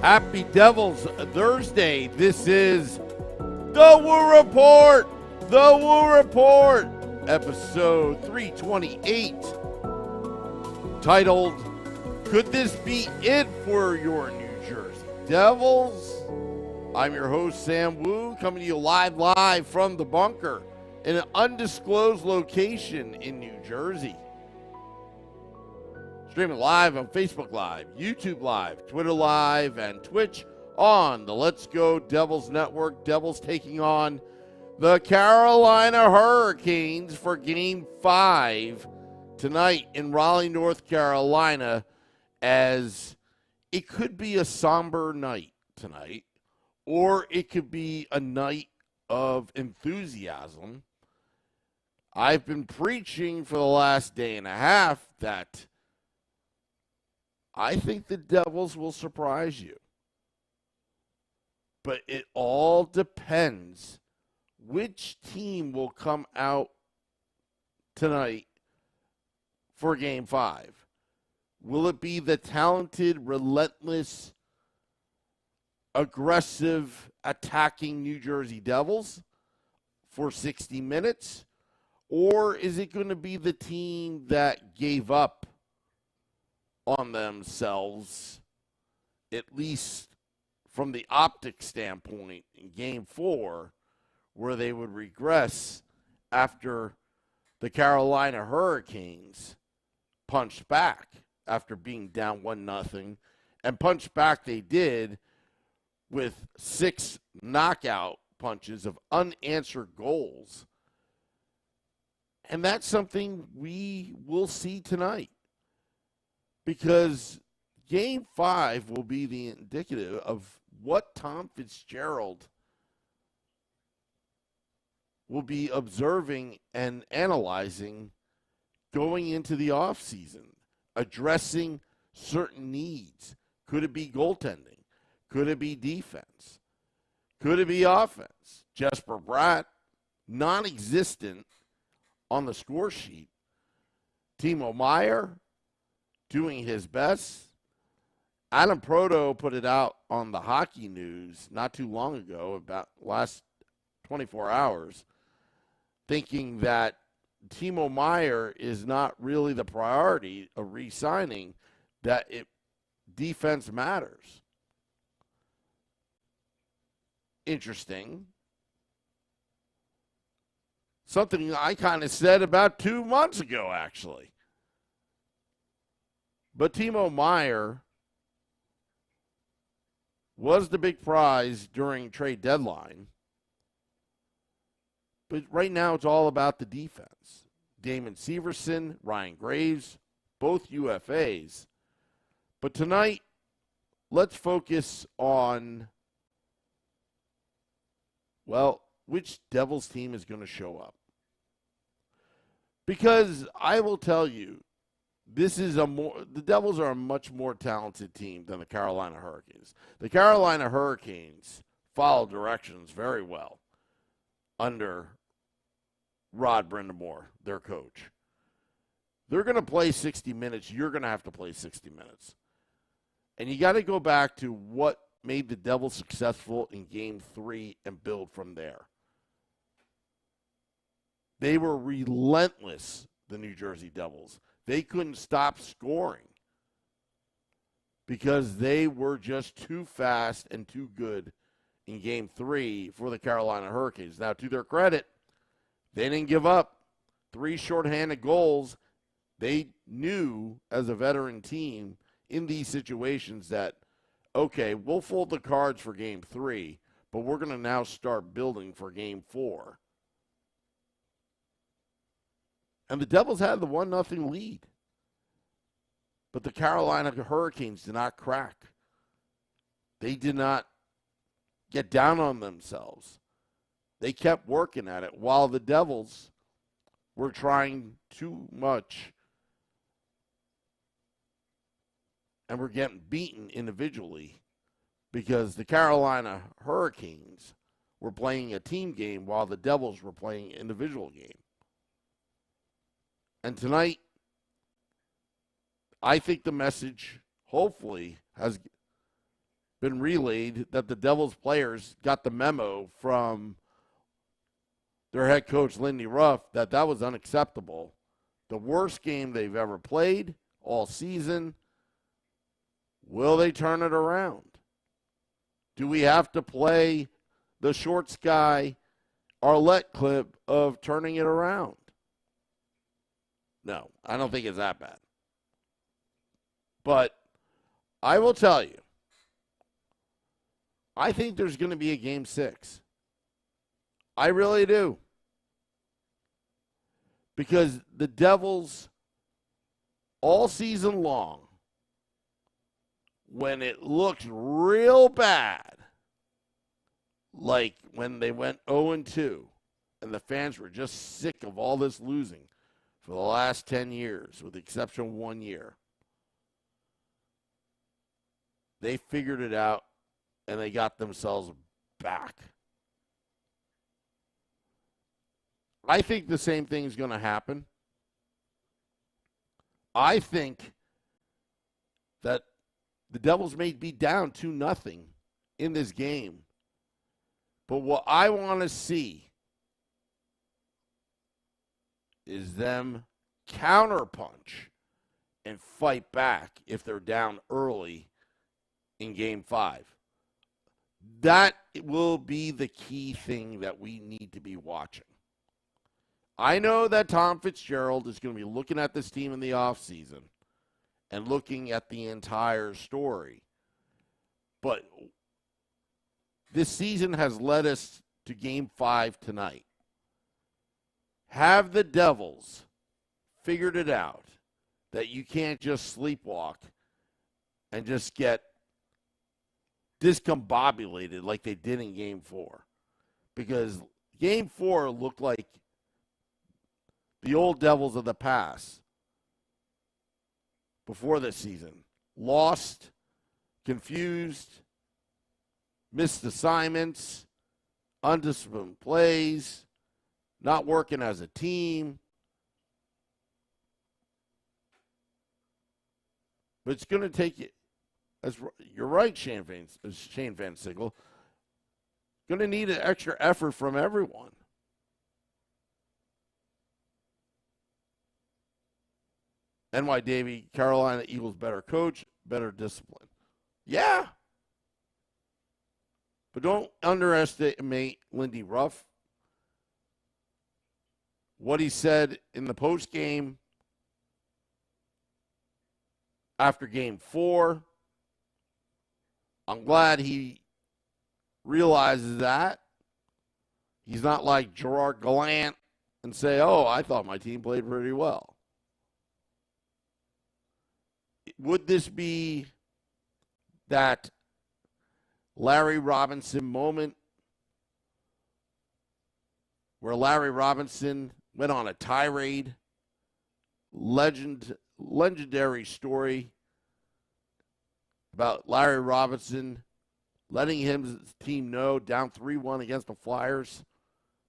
Happy Devils Thursday. This is The Woo Report. The Woo Report. Episode 328. Titled, Could This Be It for Your New Jersey Devils? I'm your host, Sam Woo, coming to you live from the bunker in an undisclosed location in New Jersey. Streaming live on Facebook Live, YouTube Live, Twitter Live, and Twitch on the Let's Go Devils Network. Devils taking on the Carolina Hurricanes for Game 5 tonight in Raleigh, North Carolina, as it could be a somber night tonight, or it could be a night of enthusiasm. I've been preaching for the last day and a half that I think the Devils will surprise you. But it all depends which team will come out tonight for Game 5. Will it be the talented, relentless, aggressive, attacking New Jersey Devils for 60 minutes? Or is it going to be the team that gave up on themselves, at least from the optic standpoint, in Game 4, where they would regress after the Carolina Hurricanes punched back after being down 1-0, and punched back they did with 6 knockout punches of unanswered goals. And that's something we will see tonight, because Game 5 will be the indicative of what Tom Fitzgerald will be observing and analyzing going into the offseason, addressing certain needs. Could it be goaltending? Could it be defense? Could it be offense? Jesper Bratt, non-existent on the score sheet. Timo Meier, doing his best. Adam Proto put it out on the Hockey News not too long ago, about last 24 hours, thinking that Timo Meier is not really the priority of re-signing, that defense matters. Interesting. Something I kind of said about 2 months ago, actually. But Timo Meier was the big prize during trade deadline. But right now it's all about the defense. Damon Severson, Ryan Graves, both UFAs. But tonight, let's focus on, well, which Devils team is going to show up. Because I will tell you, the Devils are a much more talented team than the Carolina Hurricanes. The Carolina Hurricanes follow directions very well under Rod Brindamore, their coach. They're going to play 60 minutes. You're going to have to play 60 minutes. And you got to go back to what made the Devils successful in Game 3 and build from there. They were relentless, the New Jersey Devils. They couldn't stop scoring because they were just too fast and too good in Game 3 for the Carolina Hurricanes. Now, to their credit, they didn't give up. 3 shorthanded goals. They knew, as a veteran team, in these situations that, okay, we'll fold the cards for Game 3, but we're going to now start building for Game 4. And the Devils had the 1-0 lead. But the Carolina Hurricanes did not crack. They did not get down on themselves. They kept working at it while the Devils were trying too much and were getting beaten individually because the Carolina Hurricanes were playing a team game while the Devils were playing an individual game. And tonight, I think the message, hopefully, has been relayed that the Devils players got the memo from their head coach, Lindy Ruff, that was unacceptable. The worst game they've ever played all season. Will they turn it around? Do we have to play the Shorts guy Arlette clip of turning it around? No, I don't think it's that bad. But I will tell you, I think there's going to be a Game 6. I really do. Because the Devils, all season long, when it looked real bad, like when they went 0-2, and the fans were just sick of all this losing for the last 10 years, with the exception of 1 year, they figured it out, and they got themselves back. I think the same thing is going to happen. I think that the Devils may be down 2-0 in this game. But what I want to see is them counterpunch and fight back if they're down early in Game 5. That will be the key thing that we need to be watching. I know that Tom Fitzgerald is going to be looking at this team in the offseason and looking at the entire story. But this season has led us to Game 5 tonight. Have the Devils figured it out that you can't just sleepwalk and just get discombobulated like they did in Game 4? Because Game 4 looked like the old Devils of the past before this season. Lost, confused, missed assignments, undisciplined plays, not working as a team. But it's going to take you, you're right, Shane Van Siegel, going to need an extra effort from everyone. NY Davey, Carolina Eagles better coach, better discipline. Yeah. But don't underestimate Lindy Ruff. What he said in the post game after Game 4. I'm glad he realizes that. He's not like Gerard Gallant and say, oh, I thought my team played pretty well. Would this be that Larry Robinson moment where Larry Robinson went on a tirade? Legendary story about Larry Robinson letting his team know down 3-1 against the Flyers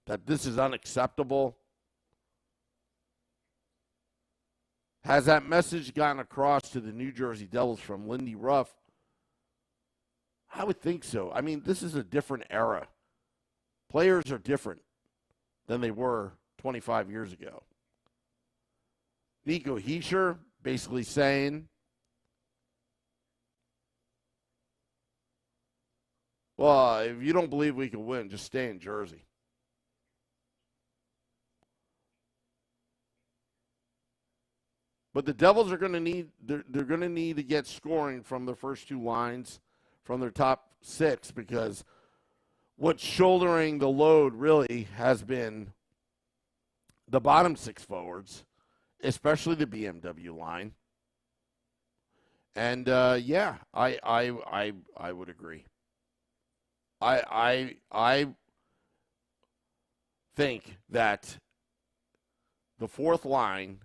that this is unacceptable. Has that message gotten across to the New Jersey Devils from Lindy Ruff? I would think so. I mean, this is a different era. Players are different than they were 25 years ago. Nico Hischier basically saying, well, if you don't believe we can win, just stay in Jersey. But the Devils are going to need they're going to need to get scoring from the first two lines from their top six, because what's shouldering the load really has been the bottom six forwards, especially the BMW line. And yeah, I would agree. I think that the fourth line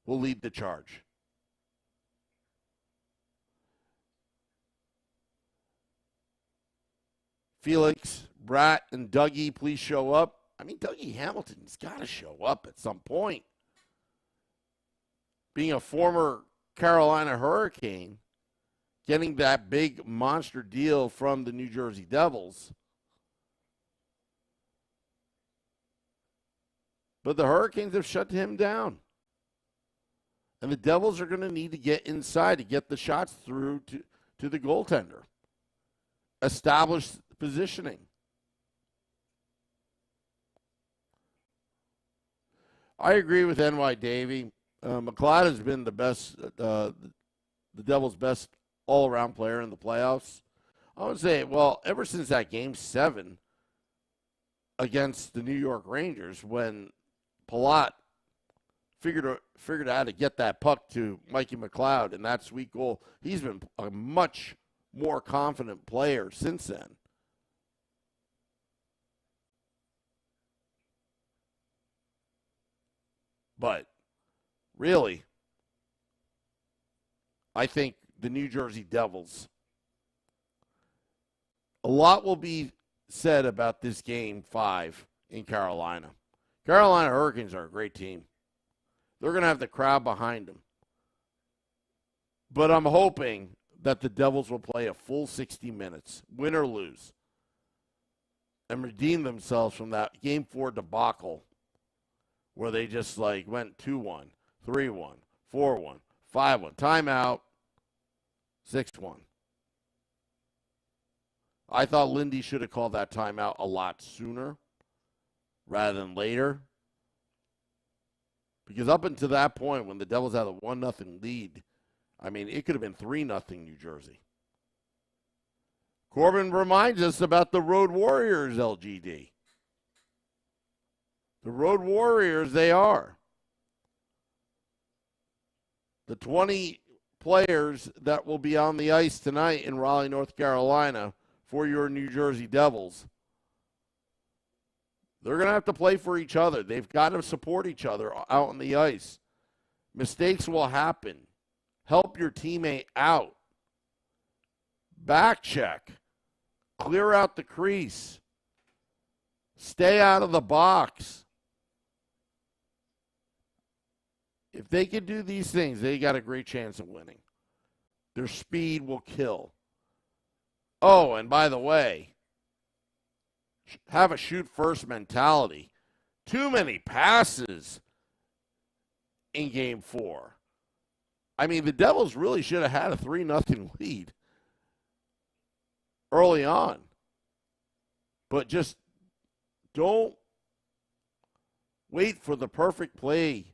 will lead the charge. Felix, Bratt, and Dougie, please show up. I mean, Dougie Hamilton's got to show up at some point. Being a former Carolina Hurricane, getting that big monster deal from the New Jersey Devils. But the Hurricanes have shut him down. And the Devils are going to need to get inside to get the shots through to the goaltender. Establish positioning. I agree with NY Davey. McLeod has been the best, the Devils' best all-around player in the playoffs. I would say, well, ever since that Game 7 against the New York Rangers, when Palat figured out how to get that puck to Mikey McLeod and that sweet goal, he's been a much more confident player since then. But really, I think the New Jersey Devils, a lot will be said about this Game 5 in Carolina. Carolina Hurricanes are a great team. They're going to have the crowd behind them. But I'm hoping that the Devils will play a full 60 minutes, win or lose, and redeem themselves from that Game 4 debacle where they just went 2-1, 3-1, 4-1, 5-1, timeout, 6-1. I thought Lindy should have called that timeout a lot sooner rather than later. Because up until that point, when the Devils had a 1-0 lead, I mean, it could have been 3-0 New Jersey. Corbin reminds us about the Road Warriors, LGD. The Road Warriors, they are. The 20 players that will be on the ice tonight in Raleigh, North Carolina for your New Jersey Devils, they're going to have to play for each other. They've got to support each other out on the ice. Mistakes will happen. Help your teammate out. Back check. Clear out the crease. Stay out of the box. If they can do these things, they got a great chance of winning. Their speed will kill. Oh, and by the way, have a shoot-first mentality. Too many passes in Game 4. I mean, the Devils really should have had a 3-0 lead early on. But just don't wait for the perfect play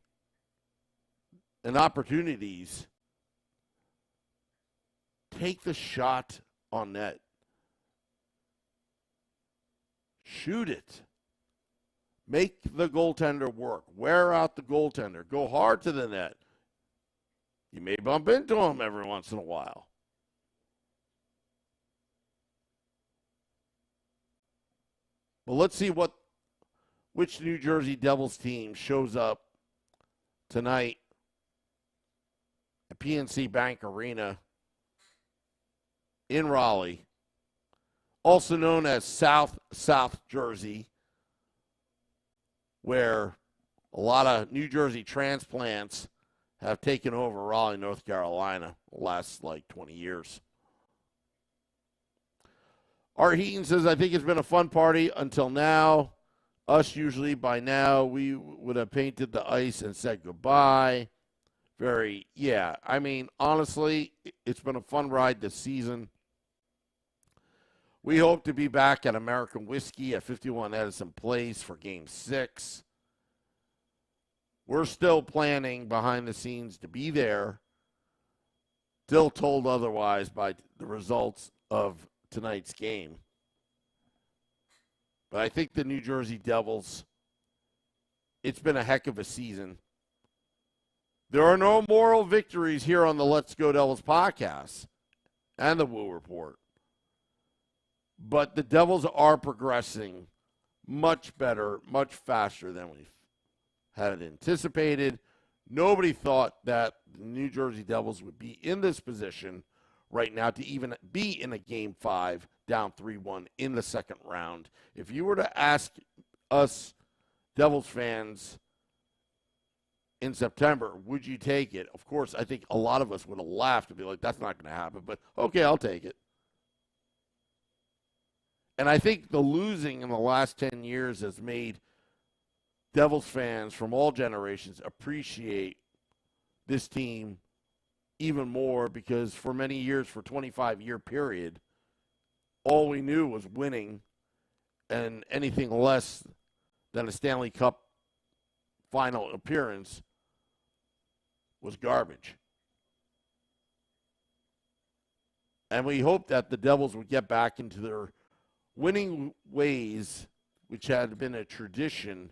and opportunities. Take the shot on net. Shoot it. Make the goaltender work. Wear out the goaltender. Go hard to the net. You may bump into him every once in a while. But let's see which New Jersey Devils team shows up tonight at PNC Bank Arena in Raleigh, also known as South Jersey, where a lot of New Jersey transplants have taken over Raleigh, North Carolina, the last 20 years. Art Heaton says, I think it's been a fun party until now. Us usually by now, we would have painted the ice and said goodbye. I mean, honestly, it's been a fun ride this season. We hope to be back at American Whiskey at 51 Edison Place for Game 6. We're still planning behind the scenes to be there. Still told otherwise by the results of tonight's game. But I think the New Jersey Devils, it's been a heck of a season. There are no moral victories here on the Let's Go Devils podcast and the Woo Report. But the Devils are progressing much better, much faster than we had anticipated. Nobody thought that the New Jersey Devils would be in this position right now to even be in a Game 5 down 3-1 in the second round. If you were to ask us Devils fans in September. Would you take it? Of course, I think a lot of us would have laughed and be like, that's not going to happen. But, okay, I'll take it. And I think the losing in the last 10 years has made Devils fans from all generations appreciate this team even more, because for many years, for a 25-year period, all we knew was winning, and anything less than a Stanley Cup final appearance was garbage. And we hope that the Devils would get back into their winning ways, which had been a tradition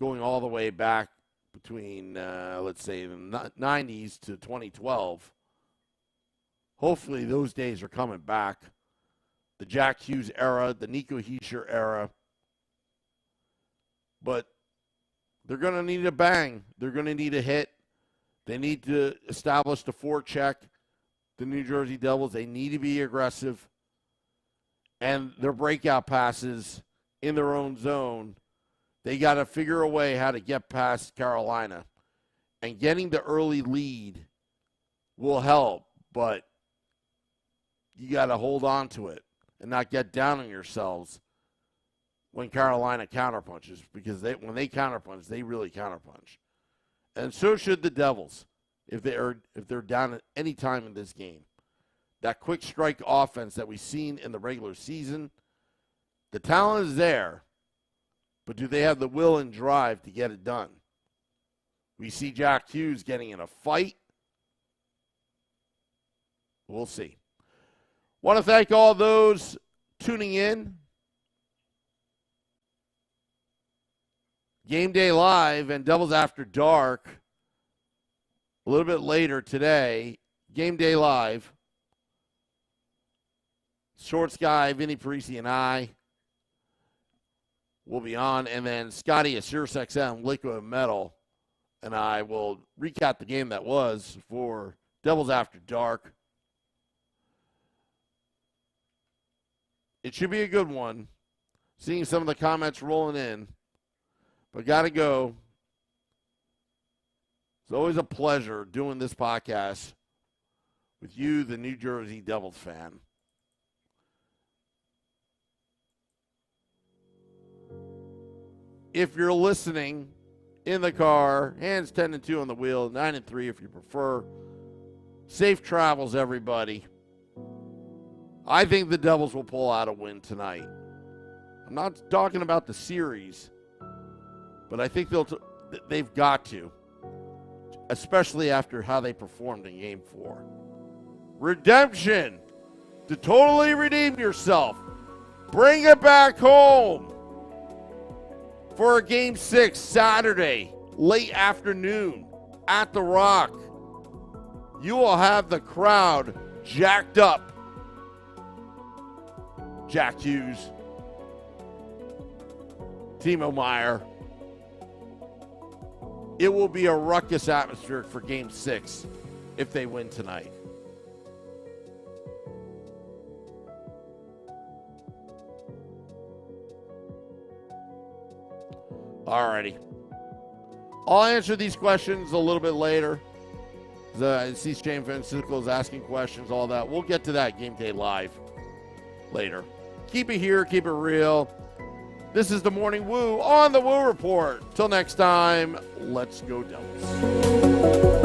going all the way back between, let's say, the 90s to 2012. Hopefully those days are coming back. The Jack Hughes era, the Nico Hischier era. But they're going to need a bang. They're going to need a hit. They need to establish the forecheck. The New Jersey Devils, they need to be aggressive. And their breakout passes in their own zone, they got to figure a way how to get past Carolina. And getting the early lead will help, but you got to hold on to it and not get down on yourselves when Carolina counterpunches, because when they counterpunch, they really counterpunch. And so should the Devils if they're down at any time in this game. That quick strike offense that we've seen in the regular season, the talent is there, but do they have the will and drive to get it done? We see Jack Hughes getting in a fight. We'll see. Want to thank all those tuning in. Game Day Live and Devils After Dark a little bit later today. Game Day Live. Shorts Guy, Vinny Parisi, and I will be on. And then Scotty at SiriusXM, Liquid Metal, and I will recap the game that was for Devils After Dark. It should be a good one. Seeing some of the comments rolling in. But got to go. It's always a pleasure doing this podcast with you, the New Jersey Devils fan. If you're listening in the car, hands 10 and 2 on the wheel, 9 and 3 if you prefer. Safe travels, everybody. I think the Devils will pull out a win tonight. I'm not talking about the series, but I think they've got to, especially after how they performed in Game 4. Redemption. To totally redeem yourself. Bring it back home. For a Game 6 Saturday, late afternoon at The Rock. You will have the crowd jacked up. Jack Hughes, Timo Meier. It will be a ruckus atmosphere for Game 6 if they win tonight. Alrighty. I'll answer these questions a little bit later. I see Shane Francisco is asking questions, all that. We'll get to that Game Day Live later. Keep it here, keep it real. This is the Morning Woo on the Woo Report. Till next time, let's go Devils.